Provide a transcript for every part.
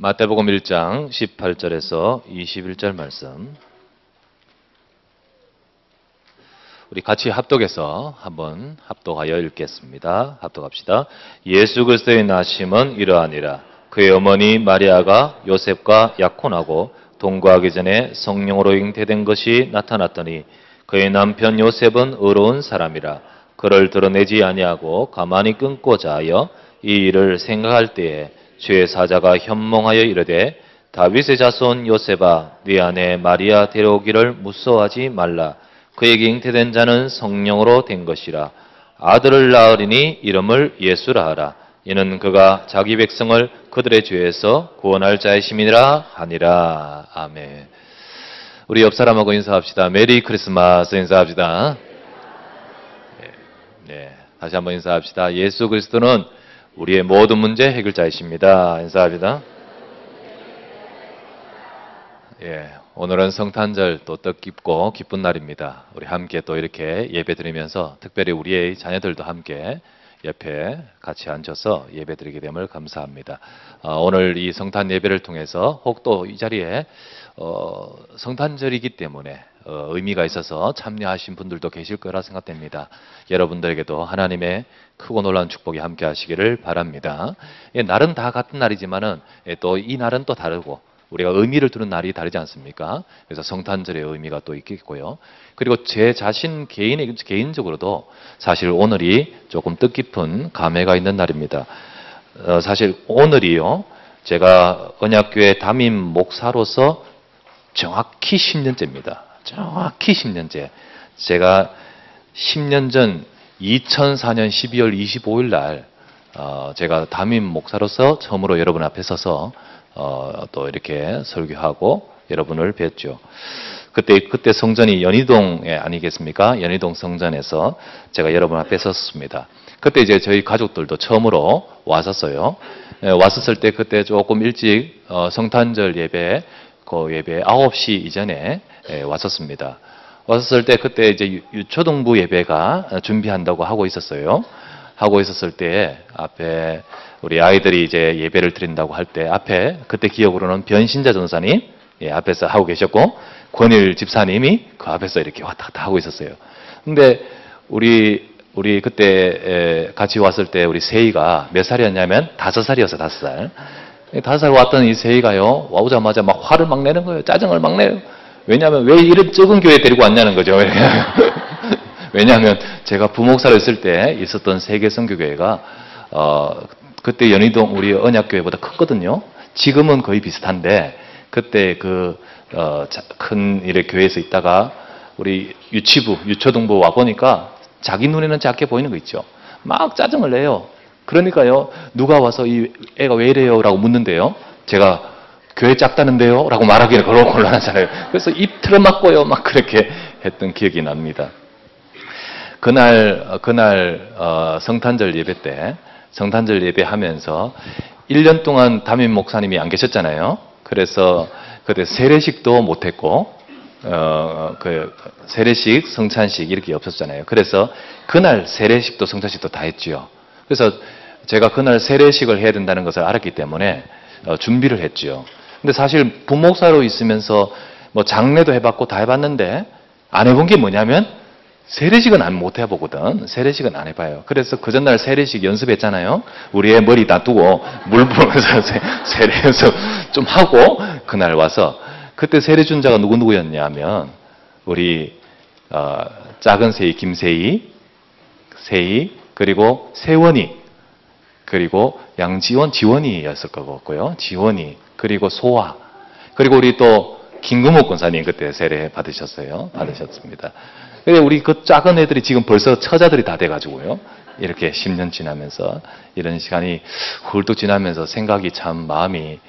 마태복음 1장 18절에서 21절 말씀 우리 같이 합독해서 한번 합독하여 읽겠습니다. 합독합시다. 예수 그리스도의 나심은 이러하니라. 그의 어머니 마리아가 요셉과 약혼하고 동거하기 전에 성령으로 잉태된 것이 나타났더니 그의 남편 요셉은 의로운 사람이라. 그를 드러내지 아니하고 가만히 끊고자 하여 이 일을 생각할 때에 주의 사자가 현몽하여 이르되 다윗의 자손 요셉아 네 아내 마리아 데려오기를 무서워하지 말라. 그에게 잉태된 자는 성령으로 된 것이라. 아들을 낳으리니 이름을 예수라 하라. 이는 그가 자기 백성을 그들의 죄에서 구원할 자이심이라 하니라. 아멘. 우리 옆 사람하고 인사합시다. 메리 크리스마스 인사합시다. 네, 다시 한번 인사합시다. 예수 그리스도는 우리의 모든 문제 해결자이십니다. 인사합니다. 예, 오늘은 성탄절 또 뜻깊고 기쁜 날입니다. 우리 함께 또 이렇게 예배 드리면서 특별히 우리의 자녀들도 함께 옆에 같이 앉아서 예배 드리게 됨을 감사합니다. 오늘 이 성탄 예배를 통해서 혹 또 이 자리에 성탄절이기 때문에 의미가 있어서 참여하신 분들도 계실 거라 생각됩니다. 여러분들에게도 하나님의 크고 놀라운 축복이 함께 하시기를 바랍니다. 날은 다 같은 날이지만은 또 이 날은 또 다르고 우리가 의미를 두는 날이 다르지 않습니까? 그래서 성탄절의 의미가 또 있겠고요. 그리고 제 자신 개인적으로도 사실 오늘이 조금 뜻깊은 감회가 있는 날입니다. 사실 오늘이요, 제가 언약교회 담임 목사로서 정확히 10년째입니다. 정확히 10년째. 제가 10년 전 2004년 12월 25일 날 제가 담임 목사로서 처음으로 여러분 앞에 서서 또 이렇게 설교하고 여러분을 뵀죠. 그때 성전이 연희동에 아니겠습니까? 연희동 성전에서 제가 여러분 앞에 섰습니다. 그때 이제 저희 가족들도 처음으로 왔었어요. 왔었을 때 그때 조금 일찍 성탄절 예배, 그 예배 9시 이전에 왔었습니다. 왔었을 때 그때 이제 유초동부 예배가 준비한다고 하고 있었어요. 하고 있었을 때 앞에 우리 아이들이 이제 예배를 드린다고 할 때 앞에 그때 기억으로는 변신자 전사님 앞에서 하고 계셨고 권일 집사님이 그 앞에서 이렇게 왔다 갔다 하고 있었어요. 근데 우리 그때 같이 왔을 때 우리 세희가 몇 살이었냐면 5살이었어요. 5살. 5살 왔던 이 세희가요, 와오자마자 막 화를 막 내는 거예요. 짜증을 막 내요. 왜냐하면 왜 이런 적은 교회 데리고 왔냐는 거죠. 왜냐하면 제가 부목사로 있을 때 있었던 세계선교교회가 그때 연희동 우리 언약교회보다 컸거든요. 지금은 거의 비슷한데 그때 큰 이래 교회에서 있다가 우리 유초동부 와 보니까 자기 눈에는 작게 보이는 거 있죠. 막 짜증을 내요. 그러니까요, 누가 와서 이 애가 왜 이래요? 라고 묻는데요. 제가 교회 작다는데요? 라고 말하기는 곤란하잖아요. 그래서 입 틀어막고요. 막 그렇게 했던 기억이 납니다. 그날 성탄절 예배 때, 성탄절 예배 하면서 1년 동안 담임 목사님이 안 계셨잖아요. 그래서 그때 세례식도 못했고, 세례식, 성찬식 이렇게 없었잖아요. 그래서 그날 세례식도 성찬식도 다 했지요. 그래서 제가 그날 세례식을 해야 된다는 것을 알았기 때문에 준비를 했지요. 근데 사실 부목사로 있으면서 뭐 장례도 해봤고 다 해봤는데 안 해본 게 뭐냐면 세례식은 못 해보거든. 세례식은 안 해봐요. 그래서 그 전날 세례식 연습했잖아요. 우리 애 머리 놔두고 물 부으면서 세례 연습 좀 하고 그날 와서 그때 세례 준자가 누구였냐면 우리 작은 세희, 김세희, 그리고 세원이, 그리고 양지원, 지원이였을 것 같고요. 지원이, 그리고 소아, 그리고 우리 또 김금옥 권사님 그때 세례 받으셨습니다. 근데 우리 그 작은 애들이 지금 벌써 처자들이 다 돼가지고요. 이렇게 10년 지나면서 이런 시간이 훌쩍 지나면서 생각이 참 마음이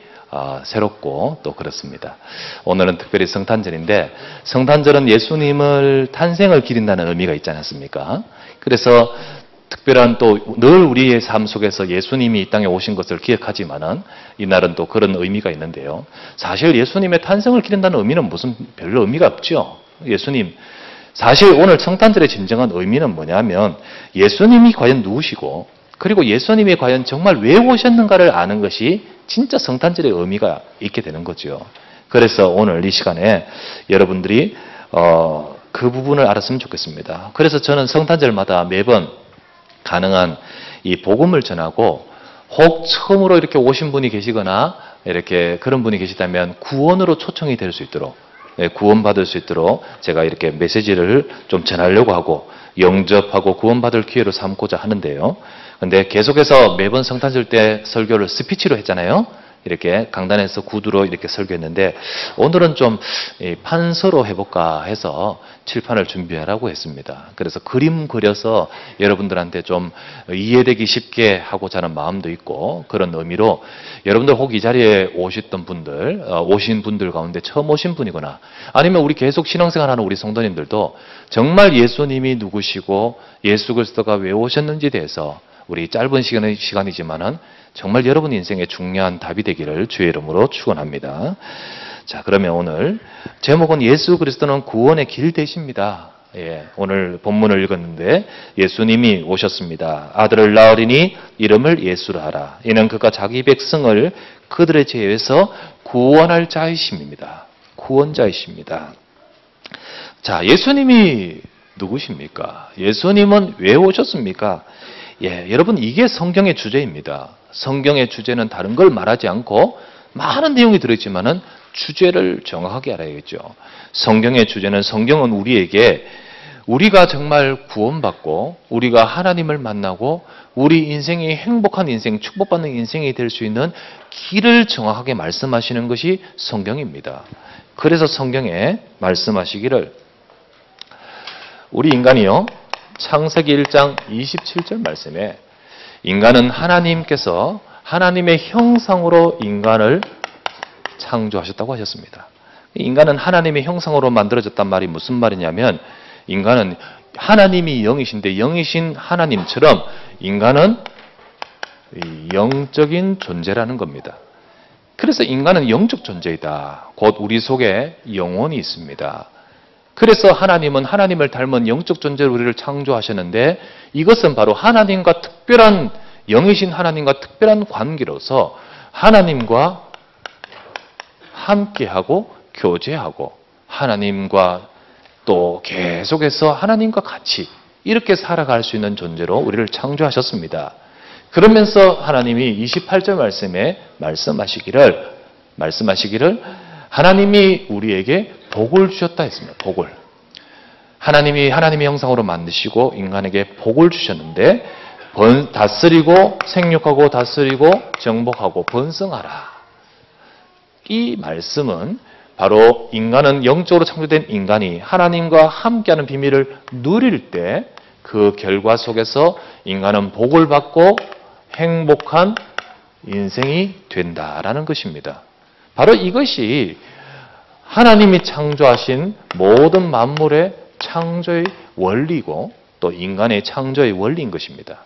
새롭고 또 그렇습니다. 오늘은 특별히 성탄절인데 성탄절은 예수님을 탄생을 기린다는 의미가 있지 않습니까? 그래서 특별한 또 늘 우리의 삶 속에서 예수님이 이 땅에 오신 것을 기억하지만은 이날은 또 그런 의미가 있는데요. 사실 예수님의 탄생을 기린다는 의미는 무슨 별로 의미가 없죠. 예수님 사실 오늘 성탄절의 진정한 의미는 뭐냐면 예수님이 과연 누구시고 그리고 예수님이 과연 정말 왜 오셨는가를 아는 것이 진짜 성탄절의 의미가 있게 되는 거죠. 그래서 오늘 이 시간에 여러분들이 그 부분을 알았으면 좋겠습니다. 그래서 저는 성탄절마다 매번 가능한 이 복음을 전하고, 혹 처음으로 이렇게 오신 분이 계시거나 이렇게 그런 분이 계시다면 구원으로 초청이 될 수 있도록, 구원받을 수 있도록 제가 이렇게 메시지를 좀 전하려고 하고 영접하고 구원받을 기회로 삼고자 하는데요. 근데 계속해서 매번 성탄절 때 설교를 스피치로 했잖아요. 이렇게 강단에서 구두로 이렇게 설교했는데, 오늘은 좀 판서로 해볼까 해서 칠판을 준비하라고 했습니다. 그래서 그림 그려서 여러분들한테 좀 이해되기 쉽게 하고자 하는 마음도 있고, 그런 의미로 여러분들 혹 이 자리에 오셨던 분들, 오신 분들 가운데 처음 오신 분이거나, 아니면 우리 계속 신앙생활하는 우리 성도님들도 정말 예수님이 누구시고 예수 그리스도가 왜 오셨는지에 대해서 우리 짧은 시간이지만은 정말 여러분 인생에 중요한 답이 되기를 주의 이름으로 축원합니다. 자, 그러면 오늘 제목은 예수 그리스도는 구원의 길 되십니다. 오늘 본문을 읽었는데, 예수님이 오셨습니다. 아들을 낳으리니 이름을 예수라 하라. 이는 그가 자기 백성을 그들의 죄에서 구원할 자이십니다. 구원자이십니다. 자, 예수님이 누구십니까? 예수님은 왜 오셨습니까? 여러분, 이게 성경의 주제입니다. 성경의 주제는 다른 걸 말하지 않고 많은 내용이 들어있지만은 주제를 정확하게 알아야겠죠. 성경의 주제는, 성경은 우리에게 우리가 정말 구원받고 우리가 하나님을 만나고 우리 인생이 행복한 인생, 축복받는 인생이 될 수 있는 길을 정확하게 말씀하시는 것이 성경입니다. 그래서 성경에 말씀하시기를, 우리 인간이요, 창세기 1장 27절 말씀에 인간은 하나님께서 하나님의 형상으로 인간을 창조하셨다고 하셨습니다. 인간은 하나님의 형상으로 만들어졌단 말이 무슨 말이냐면, 인간은 하나님이 영이신데 영이신 하나님처럼 인간은 영적인 존재라는 겁니다. 그래서 인간은 영적 존재이다. 곧 우리 속에 영혼이 있습니다. 그래서 하나님은 하나님을 닮은 영적 존재로 우리를 창조하셨는데, 이것은 바로 하나님과 특별한, 영이신 하나님과 특별한 관계로서 하나님과 함께하고 교제하고 하나님과 또 계속해서 하나님과 같이 이렇게 살아갈 수 있는 존재로 우리를 창조하셨습니다. 그러면서 하나님이 28절 말씀에 말씀하시기를 하나님이 우리에게 복을 주셨다 했습니다. 복을. 하나님이 하나님의 형상으로 만드시고 인간에게 복을 주셨는데, 다스리고 생육하고 다스리고 정복하고 번성하라. 이 말씀은 바로 인간은, 영적으로 창조된 인간이 하나님과 함께하는 비밀을 누릴 때 그 결과 속에서 인간은 복을 받고 행복한 인생이 된다라는 것입니다. 바로 이것이 하나님이 창조하신 모든 만물의 창조의 원리고 또 인간의 창조의 원리인 것입니다.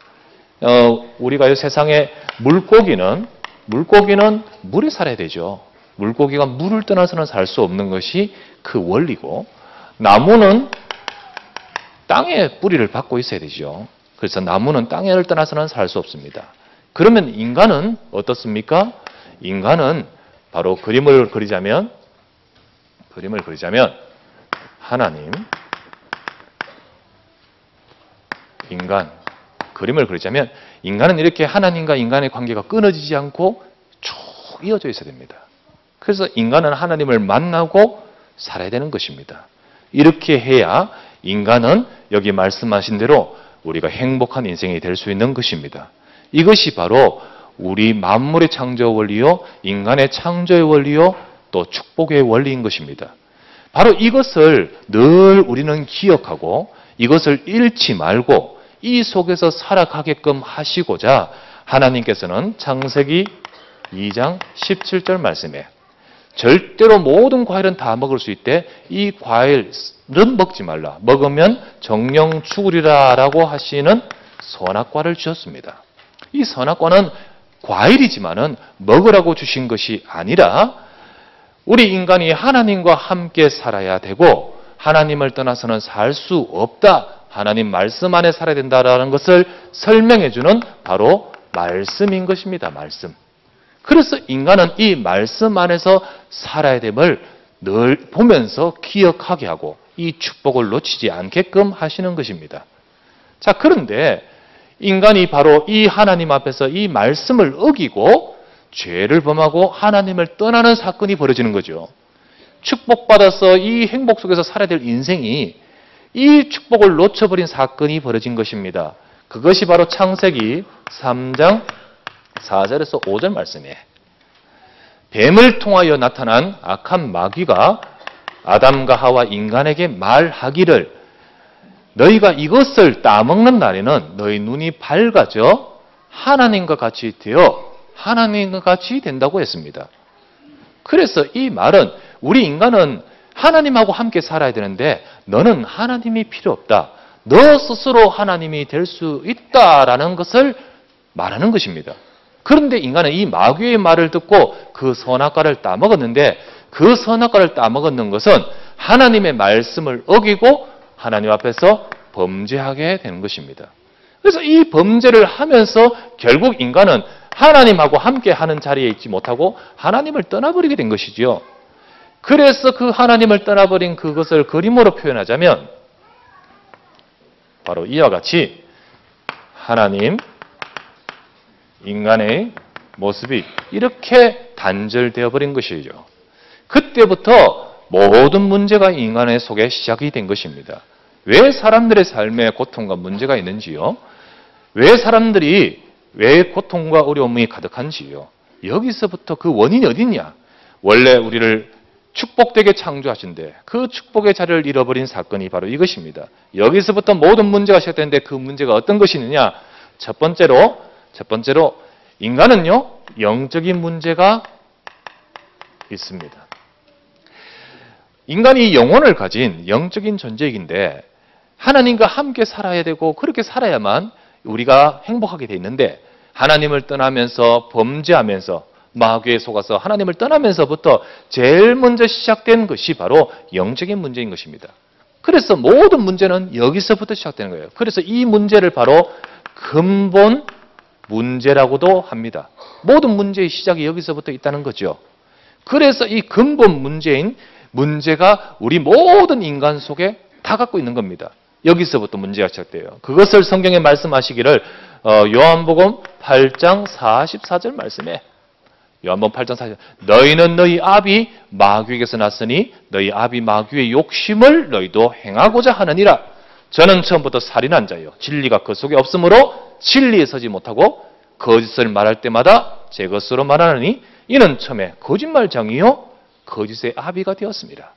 우리가 이 세상에 물고기는 물에 살아야 되죠. 물고기가 물을 떠나서는 살 수 없는 것이 그 원리고, 나무는 땅에 뿌리를 받고 있어야 되죠. 그래서 나무는 땅을 떠나서는 살 수 없습니다. 그러면 인간은 어떻습니까? 인간은 바로 그림을 그리자면 하나님, 인간은 이렇게 하나님과 인간의 관계가 끊어지지 않고 쭉 이어져 있어야 됩니다. 그래서 인간은 하나님을 만나고 살아야 되는 것입니다. 이렇게 해야 인간은 여기 말씀하신 대로 우리가 행복한 인생이 될 수 있는 것입니다. 이것이 바로 우리 만물의 창조 원리요, 인간의 창조의 원리요, 또 축복의 원리인 것입니다. 바로 이것을 늘 우리는 기억하고 이것을 잃지 말고 이 속에서 살아가게끔 하시고자 하나님께서는 창세기 2장 17절 말씀에 절대로 모든 과일은 다 먹을 수 있대, 이 과일은 먹지 말라, 먹으면 정령 죽으리라 라고 하시는 선악과를 주셨습니다. 이 선악과는 과일이지만은 먹으라고 주신 것이 아니라 우리 인간이 하나님과 함께 살아야 되고 하나님을 떠나서는 살 수 없다 하나님 말씀 안에 살아야 된다라는 것을 설명해 주는 바로 말씀인 것입니다. 말씀. 그래서 인간은 이 말씀 안에서 살아야 됨을 늘 보면서 기억하게 하고 이 축복을 놓치지 않게끔 하시는 것입니다. 자, 그런데 인간이 바로 이 하나님 앞에서 이 말씀을 어기고 죄를 범하고 하나님을 떠나는 사건이 벌어지는 거죠. 축복받아서 이 행복 속에서 살아야 될 인생이 이 축복을 놓쳐버린 사건이 벌어진 것입니다. 그것이 바로 창세기 3장 4절에서 5절 말씀이에요. 뱀을 통하여 나타난 악한 마귀가 아담과 하와 인간에게 말하기를 너희가 이것을 따먹는 날에는 너희 눈이 밝아져 하나님과 같이 되어 하나님과 같이 된다고 했습니다. 그래서 이 말은 우리 인간은 하나님하고 함께 살아야 되는데 너는 하나님이 필요 없다. 너 스스로 하나님이 될 수 있다라는 것을 말하는 것입니다. 그런데 인간은 이 마귀의 말을 듣고 그 선악과를 따먹었는데 그 선악과를 따먹었는 것은 하나님의 말씀을 어기고 하나님 앞에서 범죄하게 되는 것입니다. 그래서 이 범죄를 하면서 결국 인간은 하나님하고 함께 하는 자리에 있지 못하고 하나님을 떠나버리게 된 것이지요. 그래서 그 하나님을 떠나버린 그것을 그림으로 표현하자면 바로 이와 같이 하나님, 인간의 모습이 이렇게 단절되어 버린 것이죠. 그때부터 모든 문제가 인간의 속에 시작이 된 것입니다. 왜 사람들의 삶에 고통과 문제가 있는지요? 왜 사람들이 왜 고통과 어려움이 가득한지요? 여기서부터 그 원인이 어딨냐? 원래 우리를 축복되게 창조하신데 그 축복의 자리를 잃어버린 사건이 바로 이것입니다. 여기서부터 모든 문제가 시작되는데 그 문제가 어떤 것이 있느냐? 첫 번째로 인간은요, 영적인 문제가 있습니다. 인간이 영혼을 가진 영적인 존재이긴데 하나님과 함께 살아야 되고 그렇게 살아야만 우리가 행복하게 돼 있는데 하나님을 떠나면서 범죄하면서 마귀에 속아서 하나님을 떠나면서부터 제일 먼저 시작된 것이 바로 영적인 문제인 것입니다. 그래서 모든 문제는 여기서부터 시작되는 거예요. 그래서 이 문제를 바로 근본 문제라고도 합니다. 모든 문제의 시작이 여기서부터 있다는 거죠. 그래서 이 근본 문제인 문제가 우리 모든 인간 속에 다 갖고 있는 겁니다. 여기서부터 문제가 시작돼요. 그것을 성경에 말씀하시기를 요한복음 8장 44절 말씀에 요한복음 8장 44절 너희는 너희 아비 마귀에게서 났으니 너희 아비 마귀의 욕심을 너희도 행하고자 하느니라. 저는 처음부터 살인한 자요 진리가 그 속에 없으므로 진리에 서지 못하고 거짓을 말할 때마다 제 것으로 말하느니 이는 처음에 거짓말장이요 거짓의 아비가 되었습니다.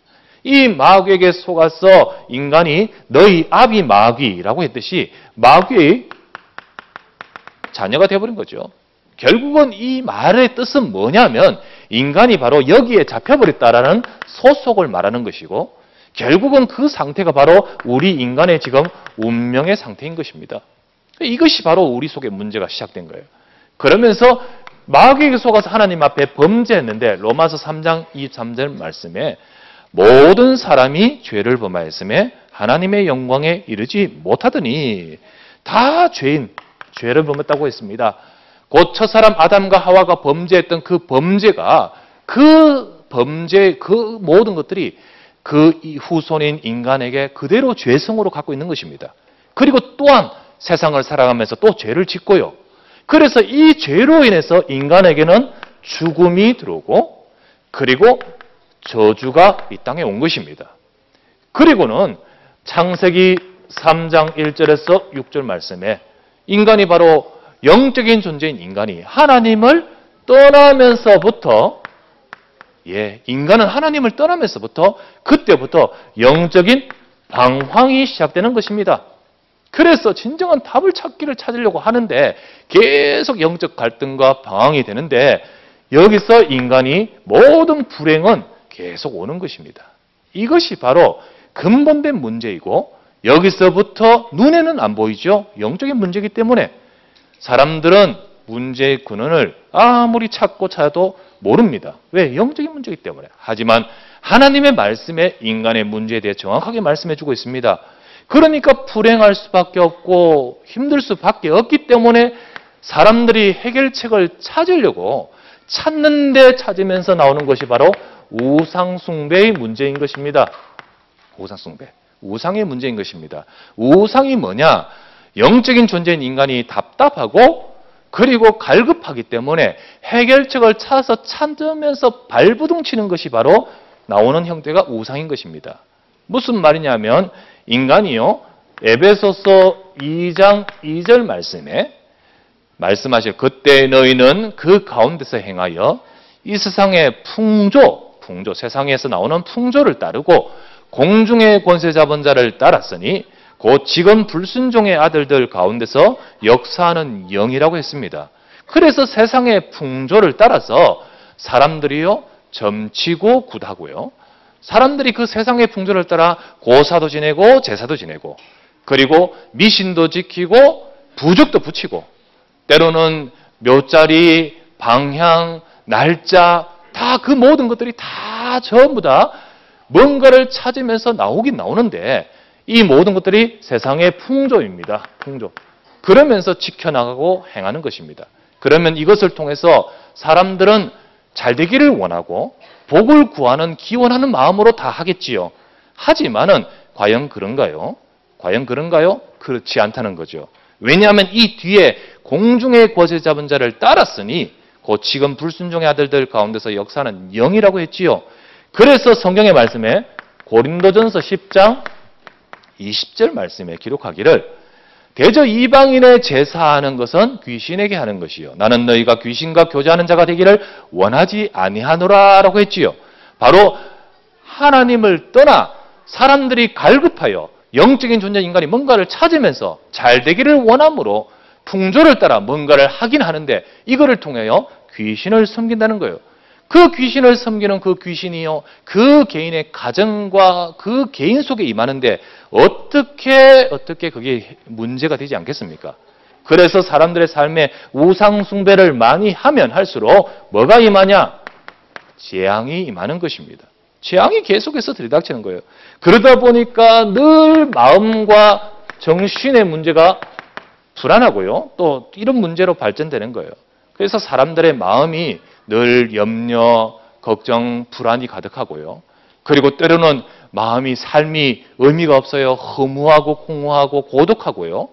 이 마귀에게 속아서 인간이 너희 아비 마귀라고 했듯이 마귀의 자녀가 되어버린 거죠. 결국은 이 말의 뜻은 뭐냐면 인간이 바로 여기에 잡혀버렸다라는 소속을 말하는 것이고 결국은 그 상태가 바로 우리 인간의 지금 운명의 상태인 것입니다. 이것이 바로 우리 속에 문제가 시작된 거예요. 그러면서 마귀에게 속아서 하나님 앞에 범죄했는데 로마서 3장 23절 말씀에 모든 사람이 죄를 범하였음에 하나님의 영광에 이르지 못하더니 다 죄를 범했다고 했습니다. 곧 첫사람 아담과 하와가 범죄했던 그 범죄가 그 모든 것들이 그 후손인 인간에게 그대로 죄성으로 갖고 있는 것입니다. 그리고 또한 세상을 살아가면서 또 죄를 짓고요. 그래서 이 죄로 인해서 인간에게는 죽음이 들어오고 그리고 저주가 이 땅에 온 것입니다. 그리고는 창세기 3장 1절에서 6절 말씀에 인간이 바로 영적인 존재인 인간이 하나님을 떠나면서부터 인간은 하나님을 떠나면서부터 그때부터 영적인 방황이 시작되는 것입니다. 그래서 진정한 답을 찾으려고 하는데 계속 영적 갈등과 방황이 되는데 여기서 인간이 모든 불행은 계속 오는 것입니다. 이것이 바로 근본된 문제이고 여기서부터 눈에는 안 보이죠. 영적인 문제이기 때문에 사람들은 문제의 근원을 아무리 찾고 찾아도 모릅니다. 왜? 영적인 문제이기 때문에. 하지만 하나님의 말씀에 인간의 문제에 대해 정확하게 말씀해 주고 있습니다. 그러니까 불행할 수밖에 없고 힘들 수밖에 없기 때문에 사람들이 해결책을 찾으려고 찾는데 찾으면서 나오는 것이 바로 우상숭배의 문제인 것입니다. 우상숭배. 우상의 문제인 것입니다. 우상이 뭐냐? 영적인 존재인 인간이 답답하고 그리고 갈급하기 때문에 해결책을 찾으면서 발부둥 치는 것이 바로 나오는 형태가 우상인 것입니다. 무슨 말이냐면 인간이요. 에베소서 2장 2절 말씀에 말씀하실 그때 너희는 그 가운데서 행하여 이 세상의 풍조, 세상에서 나오는 풍조를 따르고 공중의 권세 잡은 자를 따랐으니 곧 지금 불순종의 아들들 가운데서 역사하는 영이라고 했습니다. 그래서 세상의 풍조를 따라서 사람들이요 점치고 굿하고요. 사람들이 그 세상의 풍조를 따라 고사도 지내고 제사도 지내고 그리고 미신도 지키고 부적도 붙이고 때로는 묘자리, 방향, 날짜 다 그 모든 것들이 다 전부 다 뭔가를 찾으면서 나오긴 나오는데 이 모든 것들이 세상의 풍조입니다. 풍조. 그러면서 지켜나가고 행하는 것입니다. 그러면 이것을 통해서 사람들은 잘 되기를 원하고 복을 구하는 기원하는 마음으로 다 하겠지요. 하지만은 과연 그런가요? 과연 그런가요? 그렇지 않다는 거죠. 왜냐하면 이 뒤에 공중의 권세 잡은 자를 따랐으니 곧 지금 불순종의 아들들 가운데서 역사는 영이라고 했지요. 그래서 성경의 말씀에 고린도전서 10장 20절 말씀에 기록하기를 대저 이방인의 제사하는 것은 귀신에게 하는 것이요. 나는 너희가 귀신과 교제하는 자가 되기를 원하지 아니하노라 라고 했지요. 바로 하나님을 떠나 사람들이 갈급하여 영적인 존재 인간이 뭔가를 찾으면서 잘 되기를 원함으로 풍조를 따라 뭔가를 하긴 하는데 이거를 통하여 귀신을 섬긴다는 거예요. 그 귀신을 섬기는 그 귀신이요. 그 개인의 가정과 그 개인 속에 임하는데 어떻게 그게 문제가 되지 않겠습니까? 그래서 사람들의 삶에 우상숭배를 많이 하면 할수록 뭐가 임하냐? 재앙이 임하는 것입니다. 재앙이 계속해서 들이닥치는 거예요. 그러다 보니까 늘 마음과 정신의 문제가 불안하고요. 또 이런 문제로 발전되는 거예요. 그래서 사람들의 마음이 늘 염려, 걱정, 불안이 가득하고요. 그리고 때로는 마음이 삶이 의미가 없어요. 허무하고 공허하고 고독하고요.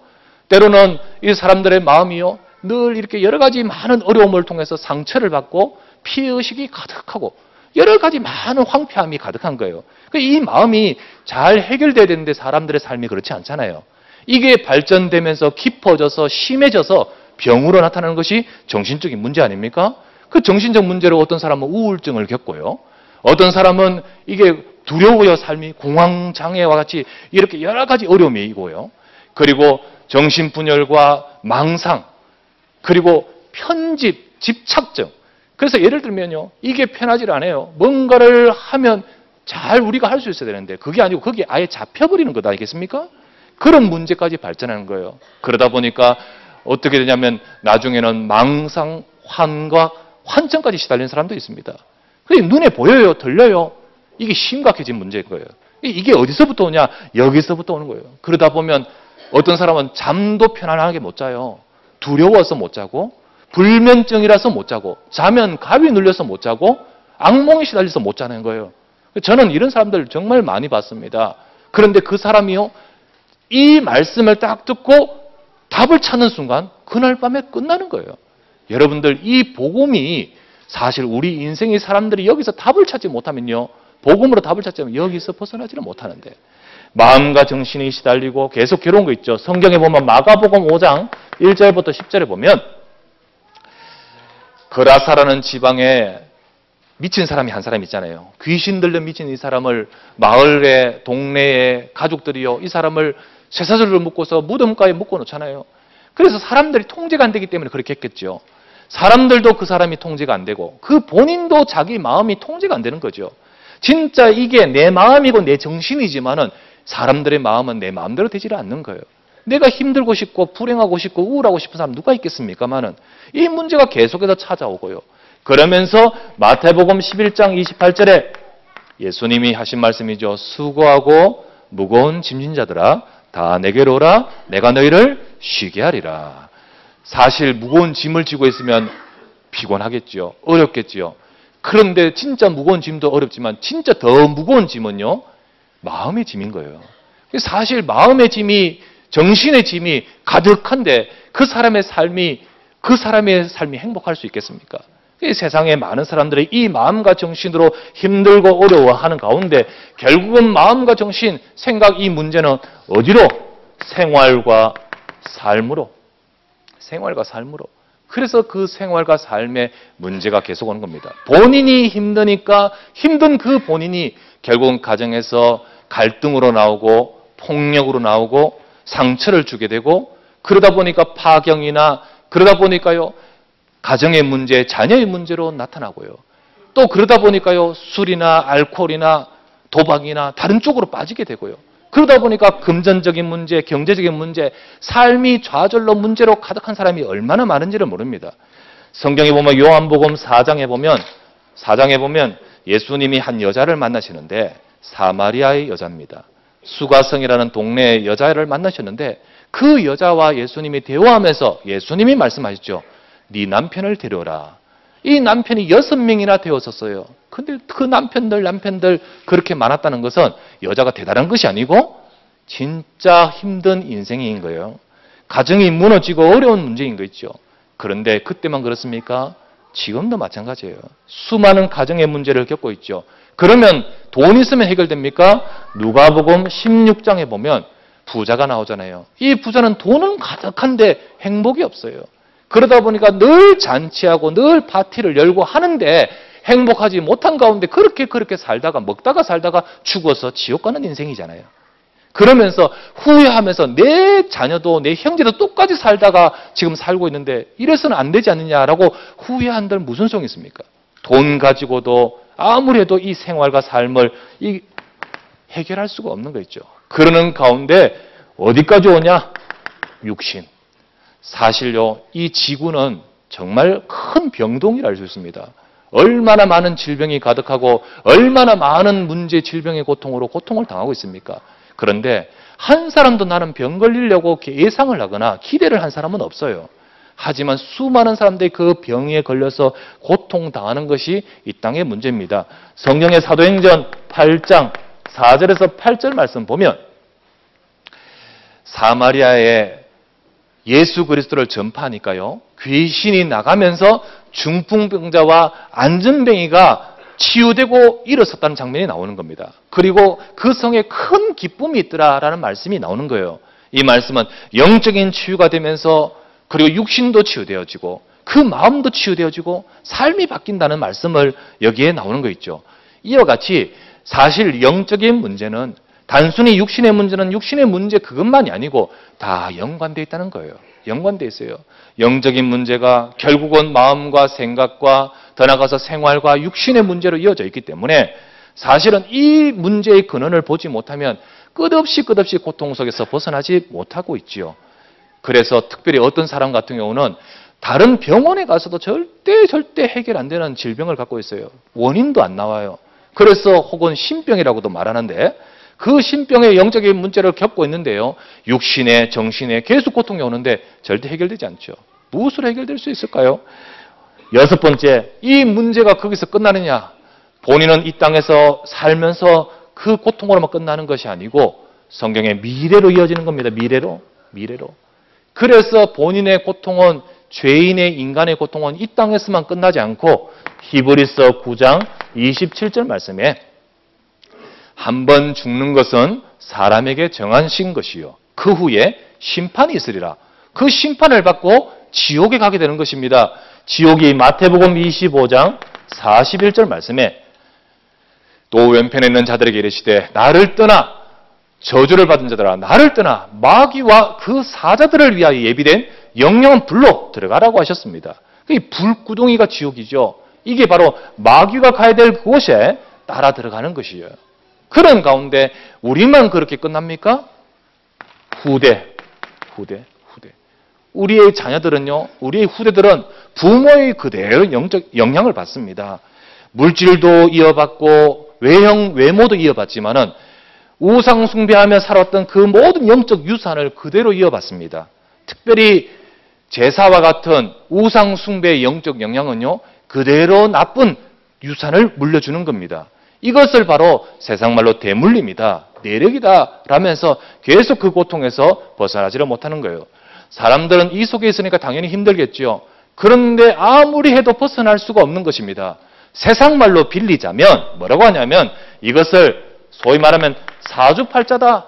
때로는 이 사람들의 마음이요. 늘 이렇게 여러 가지 많은 어려움을 통해서 상처를 받고 피해의식이 가득하고 여러 가지 많은 황폐함이 가득한 거예요. 이 마음이 잘 해결돼야 되는데 사람들의 삶이 그렇지 않잖아요. 이게 발전되면서 깊어져서 심해져서 병으로 나타나는 것이 정신적인 문제 아닙니까? 그 정신적 문제로 어떤 사람은 우울증을 겪고요. 어떤 사람은 이게 두려워요. 삶이 공황장애와 같이 이렇게 여러 가지 어려움이 있고요. 그리고 정신분열과 망상, 그리고 편집, 집착증. 그래서 예를 들면요. 이게 편하지 않아요. 뭔가를 하면 잘 우리가 할 수 있어야 되는데 그게 아니고 거기에 아예 잡혀버리는 것 아니겠습니까? 그런 문제까지 발전하는 거예요. 그러다 보니까 어떻게 되냐면 나중에는 망상, 환각, 환청까지 시달리는 사람도 있습니다. 그게 눈에 보여요, 들려요. 이게 심각해진 문제인 거예요. 이게 어디서부터 오냐? 여기서부터 오는 거예요. 그러다 보면 어떤 사람은 잠도 편안하게 못 자요. 두려워서 못 자고, 불면증이라서 못 자고, 자면 갑이 눌려서 못 자고, 악몽에 시달려서 못 자는 거예요. 저는 이런 사람들 정말 많이 봤습니다. 그런데 그 사람이요, 이 말씀을 딱 듣고 답을 찾는 순간 그날 밤에 끝나는 거예요. 여러분들 이 복음이 사실 우리 인생의 사람들이 여기서 답을 찾지 못하면요. 복음으로 답을 찾자면 여기서 벗어나지를 못하는데 마음과 정신이 시달리고 계속 괴로운 거 있죠. 성경에 보면 마가복음 5장 1절부터 10절에 보면 그라사라는 지방에 미친 사람이 한 사람 있잖아요. 귀신 들려 미친 이 사람을 마을에 동네에 가족들이요. 이 사람을 쇠사슬로 묶어서 무덤가에 묶어 놓잖아요. 그래서 사람들이 통제가 안 되기 때문에 그렇게 했겠죠. 사람들도 그 사람이 통제가 안 되고 그 본인도 자기 마음이 통제가 안 되는 거죠. 진짜 이게 내 마음이고 내 정신이지만은 사람들의 마음은 내 마음대로 되지를 않는 거예요. 내가 힘들고 싶고 불행하고 싶고 우울하고 싶은 사람 누가 있겠습니까마는 이 문제가 계속해서 찾아오고요. 그러면서 마태복음 11장 28절에 예수님이 하신 말씀이죠. 수고하고 무거운 짐진 자들아 다 내게로 오라. 내가 너희를 쉬게 하리라. 사실 무거운 짐을 지고 있으면 피곤하겠지요. 어렵겠지요. 그런데 진짜 무거운 짐도 어렵지만 진짜 더 무거운 짐은요. 마음의 짐인 거예요. 사실 마음의 짐이 정신의 짐이 가득한데 그 사람의 삶이 행복할 수 있겠습니까? 이 세상에 많은 사람들이 이 마음과 정신으로 힘들고 어려워하는 가운데 결국은 마음과 정신, 생각 이 문제는 어디로? 생활과 삶으로. 그래서 그 생활과 삶의 문제가 계속 오는 겁니다. 본인이 힘드니까 힘든 그 본인이 결국은 가정에서 갈등으로 나오고 폭력으로 나오고 상처를 주게 되고 그러다 보니까 파경이나 그러다 보니까요. 가정의 문제, 자녀의 문제로 나타나고요. 또 그러다 보니까요. 술이나 알코올이나 도박이나 다른 쪽으로 빠지게 되고요. 그러다 보니까 금전적인 문제, 경제적인 문제, 삶이 좌절로 문제로 가득한 사람이 얼마나 많은지를 모릅니다. 성경에 보면 요한복음 4장에 보면 예수님이 한 여자를 만나시는데 사마리아의 여자입니다. 수가성이라는 동네의 여자를 만나셨는데 그 여자와 예수님이 대화하면서 예수님이 말씀하셨죠. 네 남편을 데려오라. 이 남편이 6명이나 되었었어요. 근데 그 남편들 그렇게 많았다는 것은 여자가 대단한 것이 아니고 진짜 힘든 인생인 거예요. 가정이 무너지고 어려운 문제인 거 있죠. 그런데 그때만 그렇습니까? 지금도 마찬가지예요. 수많은 가정의 문제를 겪고 있죠. 그러면 돈 있으면 해결됩니까? 누가복음 16장에 보면 부자가 나오잖아요. 이 부자는 돈은 가득한데 행복이 없어요. 그러다 보니까 늘 잔치하고 늘 파티를 열고 하는데 행복하지 못한 가운데 그렇게 살다가 먹다가 살다가 죽어서 지옥 가는 인생이잖아요. 그러면서 후회하면서 내 자녀도 내 형제도 똑같이 살다가 지금 살고 있는데 이래서는 안 되지 않느냐라고 후회한들 무슨 소용이 있습니까? 돈 가지고도 아무리 해도 이 생활과 삶을 해결할 수가 없는 거 있죠. 그러는 가운데 어디까지 오냐? 육신. 사실요, 이 지구는 정말 큰 병동이라 할 수 있습니다. 얼마나 많은 질병이 가득하고 얼마나 많은 문제, 질병의 고통으로 고통을 당하고 있습니까? 그런데 한 사람도 나는 병 걸리려고 예상을 하거나 기대를 한 사람은 없어요. 하지만 수많은 사람들이 그 병에 걸려서 고통당하는 것이 이 땅의 문제입니다. 성경의 사도행전 8장 4절에서 8절 말씀 보면 사마리아에 예수 그리스도를 전파하니까요. 귀신이 나가면서 중풍병자와 안전뱅이가 치유되고 일어섰다는 장면이 나오는 겁니다. 그리고 그 성에 큰 기쁨이 있더라라는 말씀이 나오는 거예요. 이 말씀은 영적인 치유가 되면서 그리고 육신도 치유되어지고 그 마음도 치유되어지고 삶이 바뀐다는 말씀을 여기에 나오는 거 있죠. 이와 같이 사실 영적인 문제는 단순히 육신의 문제는 육신의 문제 그것만이 아니고 다 연관되어 있다는 거예요. 연관되어 있어요. 영적인 문제가 결국은 마음과 생각과 더 나아가서 생활과 육신의 문제로 이어져 있기 때문에 사실은 이 문제의 근원을 보지 못하면 끝없이 고통 속에서 벗어나지 못하고 있지요. 그래서 특별히 어떤 사람 같은 경우는 다른 병원에 가서도 절대 해결 안 되는 질병을 갖고 있어요. 원인도 안 나와요. 그래서 혹은 신병이라고도 말하는데 그 신병의 영적인 문제를 겪고 있는데요. 육신에 정신에 계속 고통이 오는데 절대 해결되지 않죠. 무엇으로 해결될 수 있을까요? 6번째, 이 문제가 거기서 끝나느냐? 본인은 이 땅에서 살면서 그 고통으로만 끝나는 것이 아니고 성경의 미래로 이어지는 겁니다. 미래로. 그래서 본인의 고통은 죄인의 인간의 고통은 이 땅에서만 끝나지 않고 히브리서 9장 27절 말씀에 한 번 죽는 것은 사람에게 정하신 것이요. 그 후에 심판이 있으리라. 그 심판을 받고 지옥에 가게 되는 것입니다. 지옥이 마태복음 25장 41절 말씀에 또 왼편에 있는 자들에게 이르시되 나를 떠나 저주를 받은 자들아 나를 떠나 마귀와 그 사자들을 위하여 예비된 영영한 불로 들어가라고 하셨습니다. 이 불구덩이가 지옥이죠. 이게 바로 마귀가 가야 될 그곳에 따라 들어가는 것이에요. 그런 가운데 우리만 그렇게 끝납니까? 후대. 우리의 자녀들은요, 우리의 후대들은 부모의 그대로 영적 영향을 받습니다. 물질도 이어받고 외모도 이어받지만은 우상 숭배하며 살았던 그 모든 영적 유산을 그대로 이어받습니다. 특별히 제사와 같은 우상 숭배의 영적 영향은요, 그대로 나쁜 유산을 물려주는 겁니다. 이것을 바로 세상 말로 대물림이다, 내력이다 라면서 계속 그 고통에서 벗어나지를 못하는 거예요. 사람들은 이 속에 있으니까 당연히 힘들겠죠. 그런데 아무리 해도 벗어날 수가 없는 것입니다. 세상 말로 빌리자면 뭐라고 하냐면 이것을 소위 말하면 사주팔자다.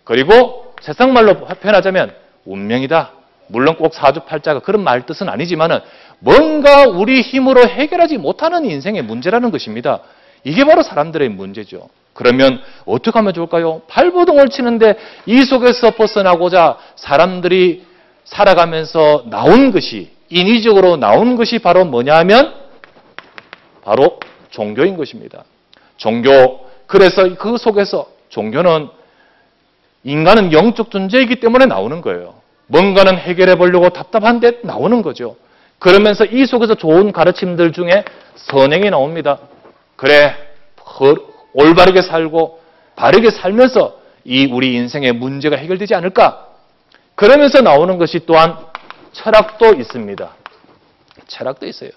그리고 세상 말로 표현하자면 운명이다. 물론 꼭 사주팔자가 그런 말 뜻은 아니지만은 뭔가 우리 힘으로 해결하지 못하는 인생의 문제라는 것입니다. 이게 바로 사람들의 문제죠. 그러면 어떻게 하면 좋을까요? 발버둥을 치는데 이 속에서 벗어나고자 사람들이 살아가면서 나온 것이, 인위적으로 나온 것이 바로 뭐냐 하면 바로 종교인 것입니다. 종교. 그래서 그 속에서 종교는 인간은 영적 존재이기 때문에 나오는 거예요. 뭔가는 해결해 보려고 답답한데 나오는 거죠. 그러면서 이 속에서 좋은 가르침들 중에 선행이 나옵니다. 그래, 올바르게 살고 바르게 살면서 이 우리 인생의 문제가 해결되지 않을까? 그러면서 나오는 것이 또한 철학도 있습니다. 철학도 있어요.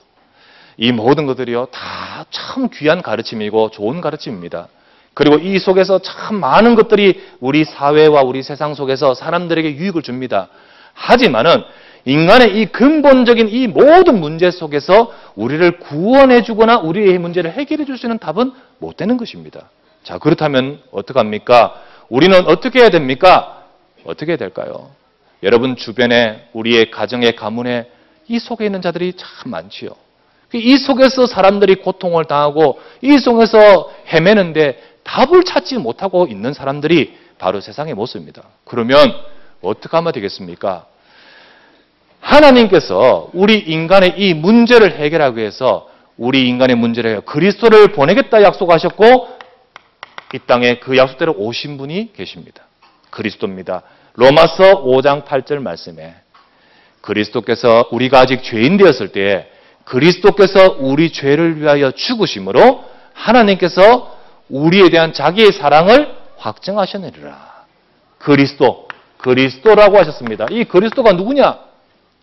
이 모든 것들이요, 다 참 귀한 가르침이고 좋은 가르침입니다. 그리고 이 속에서 참 많은 것들이 우리 사회와 우리 세상 속에서 사람들에게 유익을 줍니다. 하지만은 인간의 이 근본적인 이 모든 문제 속에서 우리를 구원해 주거나 우리의 문제를 해결해 줄 수 있는 답은 못 되는 것입니다. 자, 그렇다면 어떡합니까? 우리는 어떻게 해야 됩니까? 어떻게 해야 될까요? 여러분 주변에 우리의 가정의 가문에 이 속에 있는 자들이 참 많지요. 이 속에서 사람들이 고통을 당하고 이 속에서 헤매는데 답을 찾지 못하고 있는 사람들이 바로 세상의 모습입니다. 그러면 어떻게 하면 되겠습니까? 하나님께서 우리 인간의 이 문제를 해결하기 위해서 우리 인간의 문제를 해결, 그리스도를 보내겠다 약속하셨고 이 땅에 그 약속대로 오신 분이 계십니다. 그리스도입니다. 로마서 5장 8절 말씀에 그리스도께서 우리가 아직 죄인 되었을 때에 그리스도께서 우리 죄를 위하여 죽으심으로 하나님께서 우리에 대한 자기의 사랑을 확증하셨느니라. 그리스도라고 하셨습니다. 이 그리스도가 누구냐?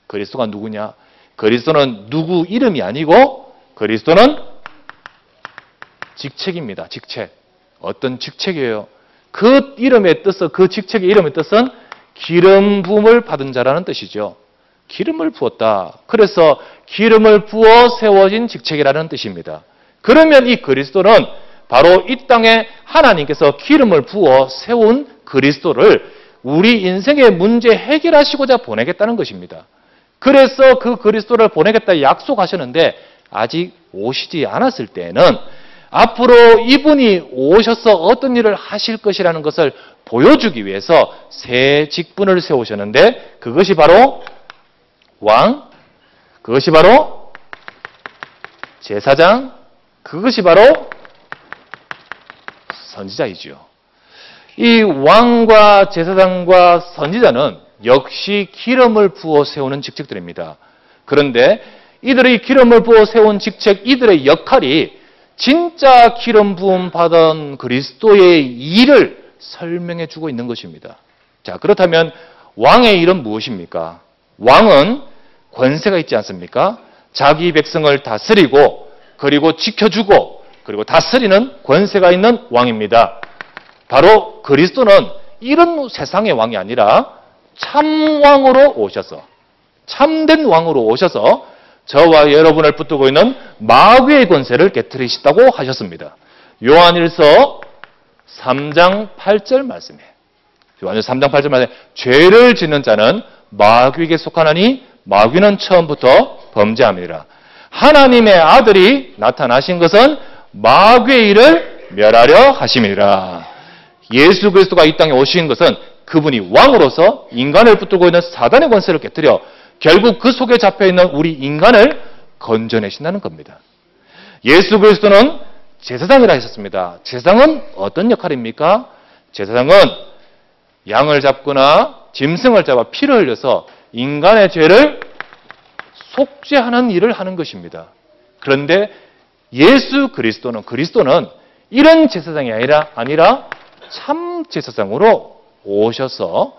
그리스도가 누구냐? 그리스도는 누구 이름이 아니고 그리스도는 직책입니다. 직책. 어떤 직책이에요? 그 이름의 뜻은, 그 직책의 이름의 뜻은 기름 부음을 받은 자라는 뜻이죠. 기름을 부었다. 그래서 기름을 부어 세워진 직책이라는 뜻입니다. 그러면 이 그리스도는 바로 이 땅에 하나님께서 기름을 부어 세운 그리스도를 우리 인생의 문제 해결하시고자 보내겠다는 것입니다. 그래서 그 그리스도를 보내겠다 약속하셨는데 아직 오시지 않았을 때에는 앞으로 이분이 오셔서 어떤 일을 하실 것이라는 것을 보여주기 위해서 새 직분을 세우셨는데 그것이 바로 왕, 그것이 바로 제사장, 그것이 바로 선지자이지요. 이 왕과 제사장과 선지자는 역시 기름을 부어 세우는 직책들입니다. 그런데 이들의 기름을 부어 세운 직책, 이들의 역할이 진짜 기름 부음 받은 그리스도의 일을 설명해 주고 있는 것입니다. 자, 그렇다면 왕의 일은 무엇입니까? 왕은 권세가 있지 않습니까? 자기 백성을 다스리고 그리고 지켜주고 그리고 다스리는 권세가 있는 왕입니다. 바로 그리스도는 이런 세상의 왕이 아니라 참왕으로 오셔서, 참된 왕으로 오셔서 저와 여러분을 붙들고 있는 마귀의 권세를 깨뜨리시다고 하셨습니다. 요한일서 3장 8절 말씀에, 요한일서 3장 8절 말씀에 죄를 짓는 자는 마귀에게 속하나니 마귀는 처음부터 범죄함이라. 하나님의 아들이 나타나신 것은 마귀의 일을 멸하려 하심이라. 예수 그리스도가 이 땅에 오신 것은 그분이 왕으로서 인간을 붙들고 있는 사단의 권세를 깨뜨려 결국 그 속에 잡혀있는 우리 인간을 건져내신다는 겁니다. 예수 그리스도는 제사장이라 하셨습니다. 제사장은 어떤 역할입니까? 제사장은 양을 잡거나 짐승을 잡아 피를 흘려서 인간의 죄를 속죄하는 일을 하는 것입니다. 그런데 예수 그리스도는 이런 제사장이 아니라 참 제사장으로 오셔서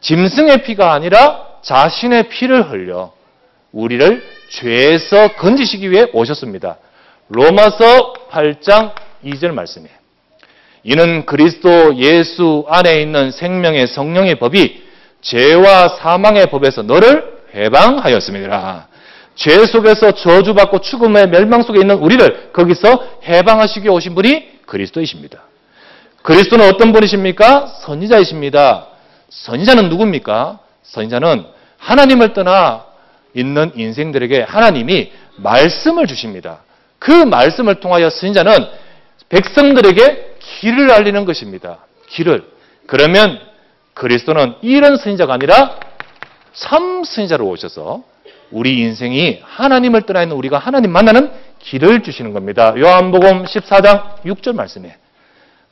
짐승의 피가 아니라 자신의 피를 흘려 우리를 죄에서 건지시기 위해 오셨습니다. 로마서 8장 2절 말씀이에요. 이는 그리스도 예수 안에 있는 생명의 성령의 법이 죄와 사망의 법에서 너를 해방하였습니다. 죄 속에서 저주받고 죽음의 멸망 속에 있는 우리를 거기서 해방하시기 위해 오신 분이 그리스도이십니다. 그리스도는 어떤 분이십니까? 선지자이십니다. 선지자는 누굽니까? 선지자는 하나님을 떠나 있는 인생들에게 하나님이 말씀을 주십니다. 그 말씀을 통하여 선지자는 백성들에게 길을 알리는 것입니다. 길을. 그러면 그리스도는 이런 선지자가 아니라 참 선지자로 오셔서 우리 인생이 하나님을 떠나 있는 우리가 하나님 만나는 길을 주시는 겁니다. 요한복음 14장 6절 말씀에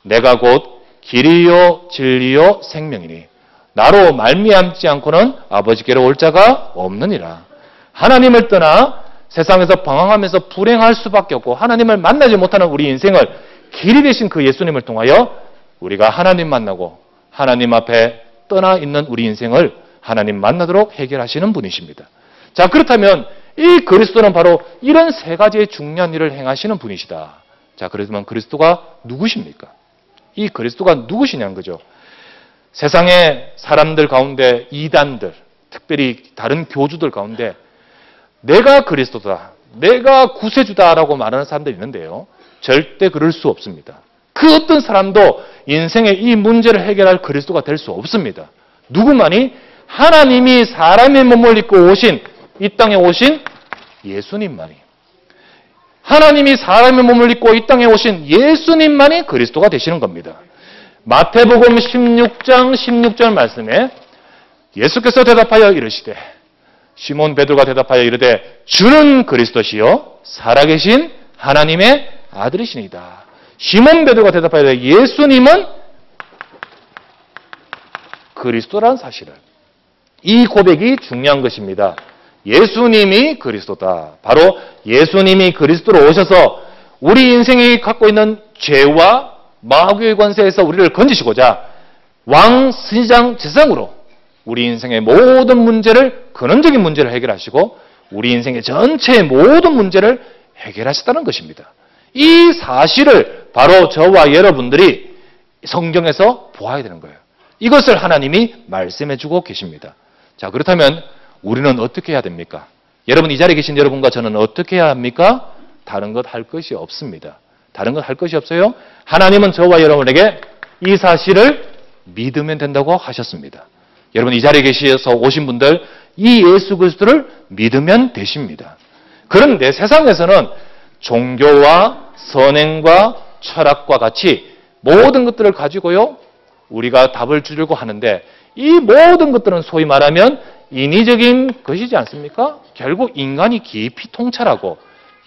내가 곧 길이요 진리요 생명이니 나로 말미암지 않고는 아버지께로 올 자가 없느니라. 하나님을 떠나 세상에서 방황하면서 불행할 수밖에 없고 하나님을 만나지 못하는 우리 인생을 길이 되신 그 예수님을 통하여 우리가 하나님 만나고 하나님 앞에 떠나 있는 우리 인생을 하나님 만나도록 해결하시는 분이십니다. 자, 그렇다면 이 그리스도는 바로 이런 세 가지의 중요한 일을 행하시는 분이시다. 자, 그러면 그리스도가 누구십니까? 이 그리스도가 누구시냐는 거죠. 세상의 사람들 가운데 이단들, 특별히 다른 교주들 가운데 내가 그리스도다, 내가 구세주다라고 말하는 사람들이 있는데요. 절대 그럴 수 없습니다. 그 어떤 사람도 인생의 이 문제를 해결할 그리스도가 될 수 없습니다. 누구만이? 하나님이 사람의 몸을 입고 오신, 이 땅에 오신 예수님만이. 하나님이 사람의 몸을 입고 이 땅에 오신 예수님만이 그리스도가 되시는 겁니다. 마태복음 16장 16절 말씀에 예수께서 대답하여 이르시되 시몬 베드로가 대답하여 이르되 주는 그리스도시요 살아계신 하나님의 아들이시니이다. 시몬 베드로가 대답하여 이르되 예수님은 그리스도라는 사실을, 이 고백이 중요한 것입니다. 예수님이 그리스도다. 바로 예수님이 그리스도로 오셔서 우리 인생이 갖고 있는 죄와 마귀의 권세에서 우리를 건지시고자 왕, 선지장, 제사장으로 우리 인생의 모든 문제를, 근원적인 문제를 해결하시고 우리 인생의 전체의 모든 문제를 해결하셨다는 것입니다. 이 사실을 바로 저와 여러분들이 성경에서 보아야 되는 거예요. 이것을 하나님이 말씀해 주고 계십니다. 자, 그렇다면 우리는 어떻게 해야 됩니까? 여러분, 이 자리에 계신 여러분과 저는 어떻게 해야 합니까? 다른 것 할 것이 없습니다. 다른 것 할 것이 없어요. 하나님은 저와 여러분에게 이 사실을 믿으면 된다고 하셨습니다. 여러분, 이 자리에 계셔서 오신 분들, 이 예수 그리스도를 믿으면 되십니다. 그런데 세상에서는 종교와 선행과 철학과 같이 모든 것들을 가지고요, 우리가 답을 주려고 하는데 이 모든 것들은 소위 말하면 인위적인 것이지 않습니까? 결국 인간이 깊이 통찰하고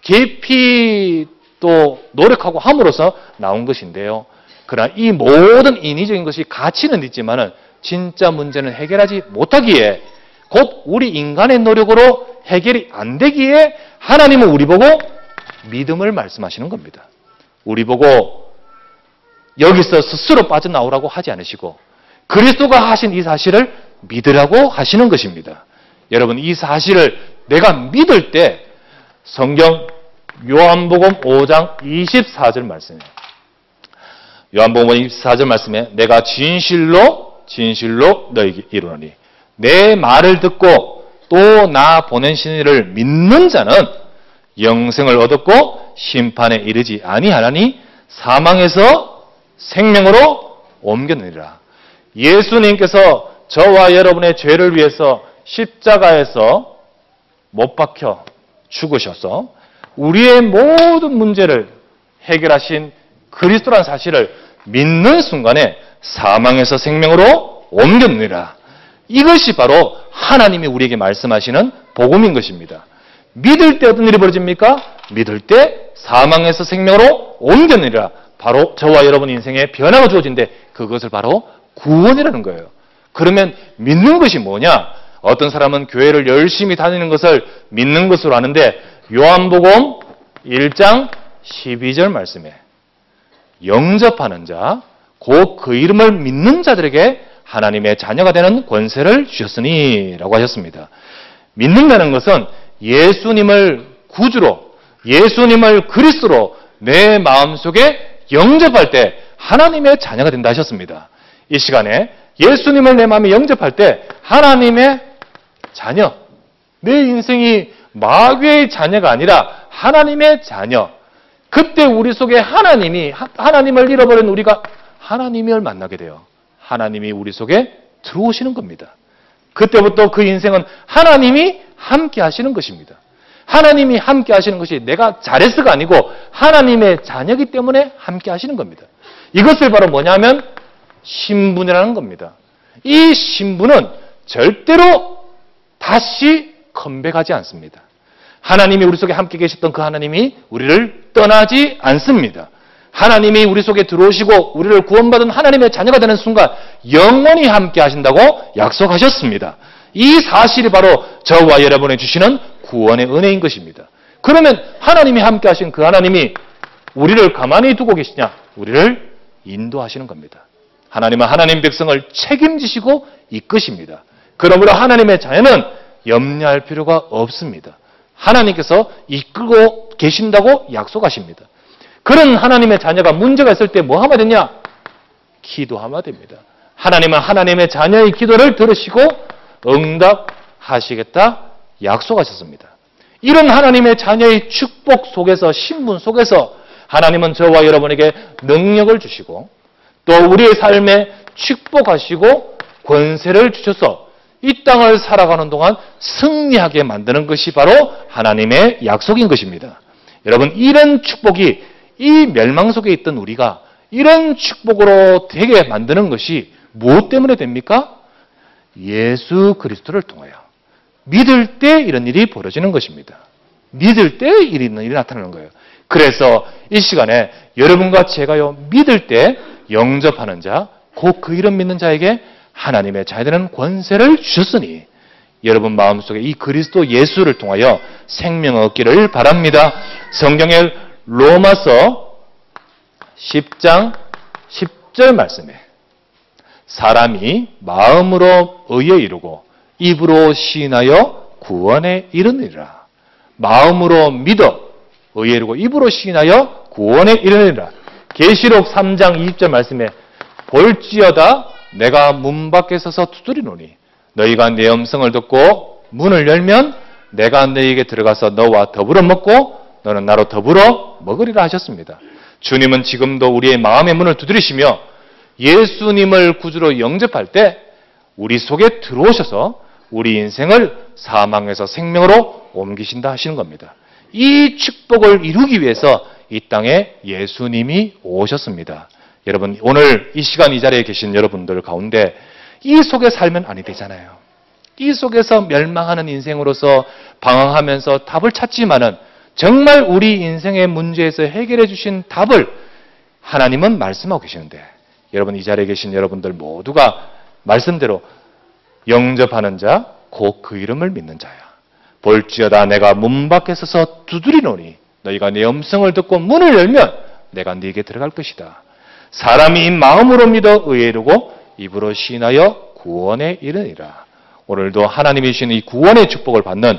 깊이 또 노력하고 함으로써 나온 것인데요. 그러나 이 모든 인위적인 것이 가치는 있지만은 진짜 문제는 해결하지 못하기에, 곧 우리 인간의 노력으로 해결이 안 되기에 하나님은 우리 보고 믿음을 말씀하시는 겁니다. 우리 보고 여기서 스스로 빠져나오라고 하지 않으시고 그리스도가 하신 이 사실을 믿으라고 하시는 것입니다. 여러분, 이 사실을 내가 믿을 때 성경 요한복음 5장 24절 말씀이에요. 요한복음 24절 말씀에 내가 진실로 너에게 이르노니 내 말을 듣고 또 나 보내신 이를 믿는 자는 영생을 얻었고 심판에 이르지 아니하나니 사망에서 생명으로 옮겼느니라. 예수님께서 저와 여러분의 죄를 위해서 십자가에서 못 박혀 죽으셔서 우리의 모든 문제를 해결하신 그리스도라는 사실을 믿는 순간에 사망에서 생명으로 옮겼느니라. 이것이 바로 하나님이 우리에게 말씀하시는 복음인 것입니다. 믿을 때 어떤 일이 벌어집니까? 믿을 때 사망에서 생명으로 옮겼느니라. 바로 저와 여러분 인생에 변화가 주어진데 그것을 바로 구원이라는 거예요. 그러면 믿는 것이 뭐냐? 어떤 사람은 교회를 열심히 다니는 것을 믿는 것으로 아는데 요한복음 1장 12절 말씀에 영접하는 자, 곧 그 이름을 믿는 자들에게 하나님의 자녀가 되는 권세를 주셨으니 라고 하셨습니다. 믿는다는 것은 예수님을 구주로, 예수님을 그리스도로 내 마음속에 영접할 때 하나님의 자녀가 된다 하셨습니다. 이 시간에 예수님을 내 마음에 영접할 때 하나님의 자녀, 내 인생이 마귀의 자녀가 아니라 하나님의 자녀, 그때 우리 속에 하나님을 잃어버린 우리가 하나님을 만나게 돼요. 하나님이 우리 속에 들어오시는 겁니다. 그때부터 그 인생은 하나님이 함께 하시는 것입니다. 하나님이 함께 하시는 것이 내가 잘해서가 아니고 하나님의 자녀이기 때문에 함께 하시는 겁니다. 이것을 바로 뭐냐면 신분이라는 겁니다. 이 신분은 절대로 다시 컴백하지 않습니다. 하나님이 우리 속에 함께 계셨던 그 하나님이 우리를 떠나지 않습니다. 하나님이 우리 속에 들어오시고 우리를 구원받은 하나님의 자녀가 되는 순간 영원히 함께 하신다고 약속하셨습니다. 이 사실이 바로 저와 여러분에 주시는 구원의 은혜인 것입니다. 그러면 하나님이 함께 하신 그 하나님이 우리를 가만히 두고 계시냐? 우리를 인도하시는 겁니다. 하나님은 하나님 백성을 책임지시고 이끄십니다. 그러므로 하나님의 자녀는 염려할 필요가 없습니다. 하나님께서 이끌고 계신다고 약속하십니다. 그런 하나님의 자녀가 문제가 있을 때 뭐 하면 되냐? 기도하면 됩니다. 하나님은 하나님의 자녀의 기도를 들으시고 응답하시겠다 약속하셨습니다. 이런 하나님의 자녀의 축복 속에서, 신분 속에서 하나님은 저와 여러분에게 능력을 주시고 또 우리의 삶에 축복하시고 권세를 주셔서 이 땅을 살아가는 동안 승리하게 만드는 것이 바로 하나님의 약속인 것입니다. 여러분, 이런 축복이 이 멸망 속에 있던 우리가 이런 축복으로 되게 만드는 것이 무엇 때문에 됩니까? 예수 그리스도를 통하여. 믿을 때 이런 일이 벌어지는 것입니다. 믿을 때 이런 일이 나타나는 거예요. 그래서 이 시간에 여러분과 제가요, 믿을 때 영접하는 자, 곧 그 이름 믿는 자에게 하나님의 자녀되는 권세를 주셨으니 여러분 마음속에 이 그리스도 예수를 통하여 생명을 얻기를 바랍니다. 성경의 로마서 10장 10절 말씀에 사람이 마음으로 의에 이르고 입으로 시인하여 구원에 이르느니라. 마음으로 믿어 의에 이르고 입으로 시인하여 구원에 이르느니라. 계시록 3장 20절 말씀에 볼지어다 내가 문 밖에 서서 두드리노니 너희가 내 음성을 듣고 문을 열면 내가 너희에게 들어가서 너와 더불어 먹고 너는 나로 더불어 먹으리라 하셨습니다. 주님은 지금도 우리의 마음의 문을 두드리시며 예수님을 구주로 영접할 때 우리 속에 들어오셔서 우리 인생을 사망에서 생명으로 옮기신다 하시는 겁니다. 이 축복을 이루기 위해서 이 땅에 예수님이 오셨습니다. 여러분, 오늘 이 시간 이 자리에 계신 여러분들 가운데 이 속에 살면 아니 되잖아요. 이 속에서 멸망하는 인생으로서 방황하면서 답을 찾지만은 정말 우리 인생의 문제에서 해결해 주신 답을 하나님은 말씀하고 계시는데 여러분, 이 자리에 계신 여러분들 모두가 말씀대로 영접하는 자, 곧 그 이름을 믿는 자야. 볼지어다 내가 문 밖에 서서 두드리노니 너희가 내 음성을 듣고 문을 열면 내가 네게 들어갈 것이다. 사람이 마음으로 믿어 의에 이르고 입으로 시인하여 구원에 이르니라. 오늘도 하나님이 주신 이 구원의 축복을 받는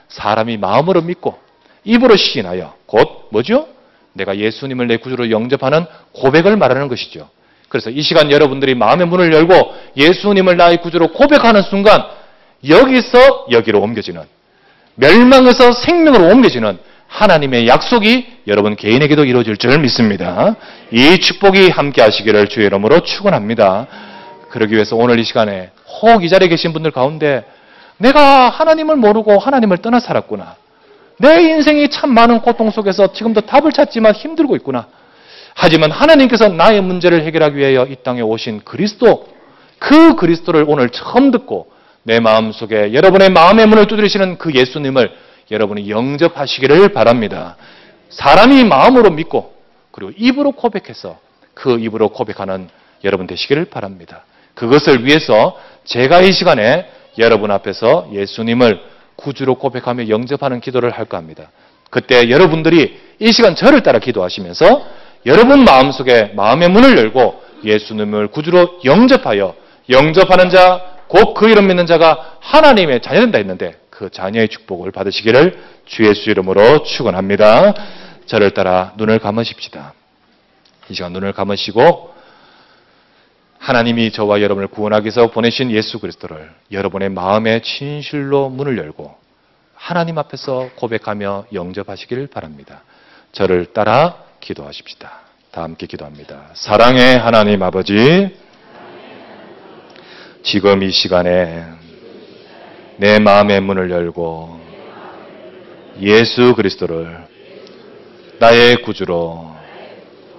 사람이 마음으로 믿고 입으로 시인하여 곧 뭐죠? 내가 예수님을 내 구주로 영접하는 고백을 말하는 것이죠. 그래서 이 시간 여러분들이 마음의 문을 열고 예수님을 나의 구주로 고백하는 순간 여기서 여기로 옮겨지는, 멸망에서 생명으로 옮겨지는 하나님의 약속이 여러분 개인에게도 이루어질 줄 믿습니다. 이 축복이 함께 하시기를 주의 이름으로 축원합니다. 그러기 위해서 오늘 이 시간에 혹 이 자리에 계신 분들 가운데 내가 하나님을 모르고 하나님을 떠나 살았구나. 내 인생이 참 많은 고통 속에서 지금도 답을 찾지만 힘들고 있구나. 하지만 하나님께서 나의 문제를 해결하기 위하여 이 땅에 오신 그리스도, 그 그리스도를 오늘 처음 듣고 내 마음속에 여러분의 마음의 문을 두드리시는 그 예수님을 여러분이 영접하시기를 바랍니다. 사람이 마음으로 믿고 그리고 입으로 고백해서 그 입으로 고백하는 여러분 되시기를 바랍니다. 그것을 위해서 제가 이 시간에 여러분 앞에서 예수님을 구주로 고백하며 영접하는 기도를 할까 합니다. 그때 여러분들이 이 시간 저를 따라 기도하시면서 여러분 마음속에 마음의 문을 열고 예수님을 구주로 영접하는 자, 곧 그 이름 믿는 자가 하나님의 자녀된다 했는데 그 자녀의 축복을 받으시기를 주 예수 이름으로 축원합니다. 저를 따라 눈을 감으십시다. 이 시간 눈을 감으시고 하나님이 저와 여러분을 구원하기 위해서 보내신 예수 그리스도를 여러분의 마음에 진실로 문을 열고 하나님 앞에서 고백하며 영접하시길 바랍니다. 저를 따라 기도하십시다. 다 함께 기도합니다. 사랑의 하나님 아버지, 지금 이 시간에 내 마음의 문을 열고 예수 그리스도를 나의 구주로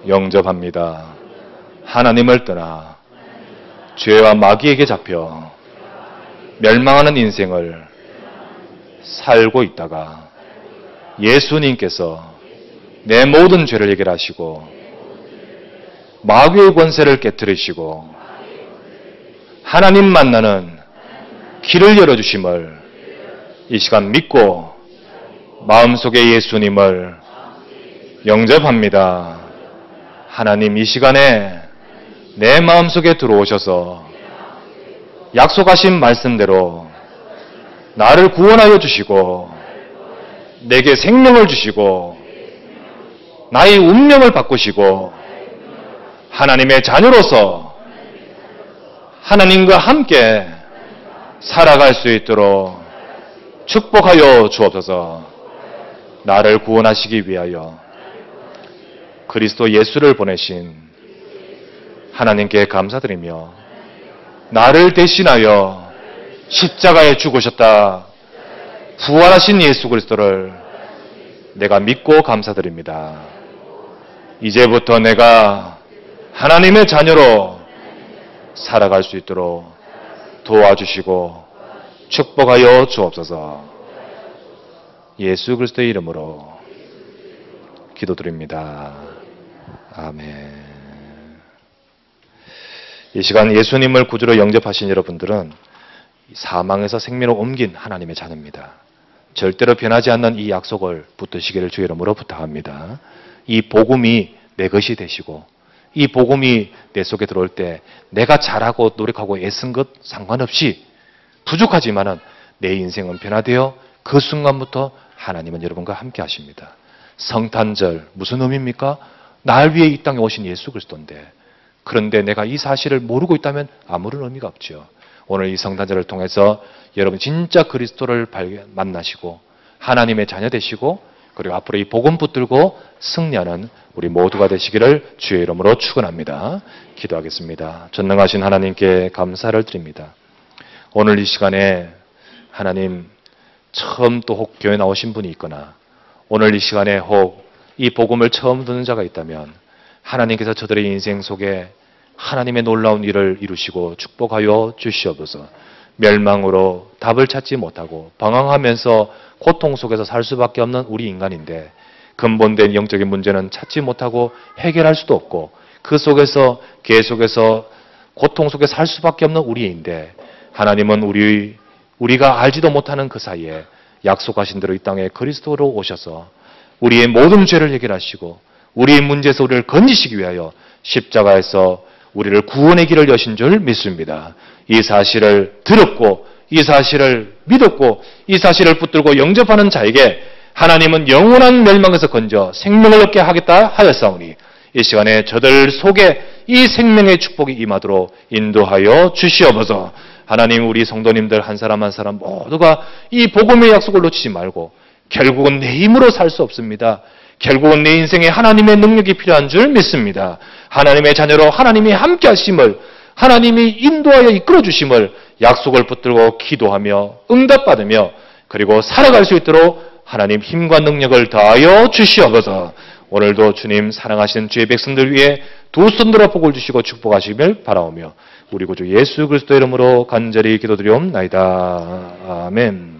영접합니다. 하나님을 떠나 죄와 마귀에게 잡혀 멸망하는 인생을 살고 있다가 예수님께서 내 모든 죄를 해결하시고 마귀의 권세를 깨뜨리시고 하나님 만나는 길을 열어주심을 이 시간 믿고 마음속에 예수님을 영접합니다. 하나님 이 시간에 내 마음속에 들어오셔서 약속하신 말씀대로 나를 구원하여 주시고 내게 생명을 주시고 나의 운명을 바꾸시고 하나님의 자녀로서 하나님과 함께 살아갈 수 있도록 축복하여 주옵소서. 나를 구원하시기 위하여 그리스도 예수를 보내신 하나님께 감사드리며 나를 대신하여 십자가에 죽으셨다 부활하신 예수 그리스도를 내가 믿고 감사드립니다. 이제부터 내가 하나님의 자녀로 살아갈 수 있도록 도와주시고 축복하여 주옵소서. 예수 그리스도의 이름으로 기도드립니다. 아멘. 이 시간 예수님을 구주로 영접하신 여러분들은 사망에서 생명으로 옮긴 하나님의 자녀입니다. 절대로 변하지 않는 이 약속을 붙드시기를 주 이름으로 부탁합니다. 이 복음이 내 것이 되시고 이 복음이 내 속에 들어올 때 내가 잘하고 노력하고 애쓴 것 상관없이 부족하지만은 내 인생은 변화되어 그 순간부터 하나님은 여러분과 함께 하십니다. 성탄절 무슨 의미입니까? 날 위해 이 땅에 오신 예수 그리스도인데 그런데 내가 이 사실을 모르고 있다면 아무런 의미가 없죠. 오늘 이 성탄절을 통해서 여러분 진짜 그리스도를 만나시고 하나님의 자녀 되시고 그리고 앞으로 이 복음 붙들고 승리하는 우리 모두가 되시기를 주의 이름으로 축원합니다. 기도하겠습니다. 전능하신 하나님께 감사를 드립니다. 오늘 이 시간에 하나님 처음 또 혹 교회 나오신 분이 있거나 오늘 이 시간에 혹 이 복음을 처음 듣는 자가 있다면 하나님께서 저들의 인생 속에 하나님의 놀라운 일을 이루시고 축복하여 주시옵소서. 멸망으로 답을 찾지 못하고 방황하면서 고통 속에서 살 수밖에 없는 우리 인간인데 근본된 영적인 문제는 찾지 못하고 해결할 수도 없고 그 속에서 계속해서 고통 속에 살 수밖에 없는 우리인데 하나님은 우리가 알지도 못하는 그 사이에 약속하신 대로 이 땅에 그리스도로 오셔서 우리의 모든 죄를 해결하시고 우리의 문제에서 우리를 건지시기 위하여 십자가에서 우리를 구원의 길을 여신 줄 믿습니다. 이 사실을 들었고 이 사실을 믿었고 이 사실을 붙들고 영접하는 자에게 하나님은 영원한 멸망에서 건져 생명을 얻게 하겠다 하였사오니 이 시간에 저들 속에 이 생명의 축복이 임하도록 인도하여 주시옵소서. 하나님 우리 성도님들 한 사람 한 사람 모두가 이 복음의 약속을 놓치지 말고 결국은 내 힘으로 살 수 없습니다. 결국은 내 인생에 하나님의 능력이 필요한 줄 믿습니다. 하나님의 자녀로 하나님이 함께 하심을 하나님이 인도하여 이끌어 주심을 약속을 붙들고 기도하며 응답받으며 그리고 살아갈 수 있도록 하나님 힘과 능력을 더하여 주시옵소서. 오늘도 주님 사랑하시는 주의 백성들 위해 두 손 들어 복을 주시고 축복하시길 바라오며 우리 구주 예수 그리스도 이름으로 간절히 기도드리옵나이다. 아멘.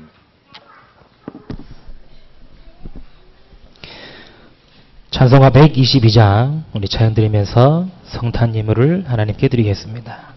찬송가 122장 우리 찬양 드리면서 성탄 예물을 하나님께 드리겠습니다.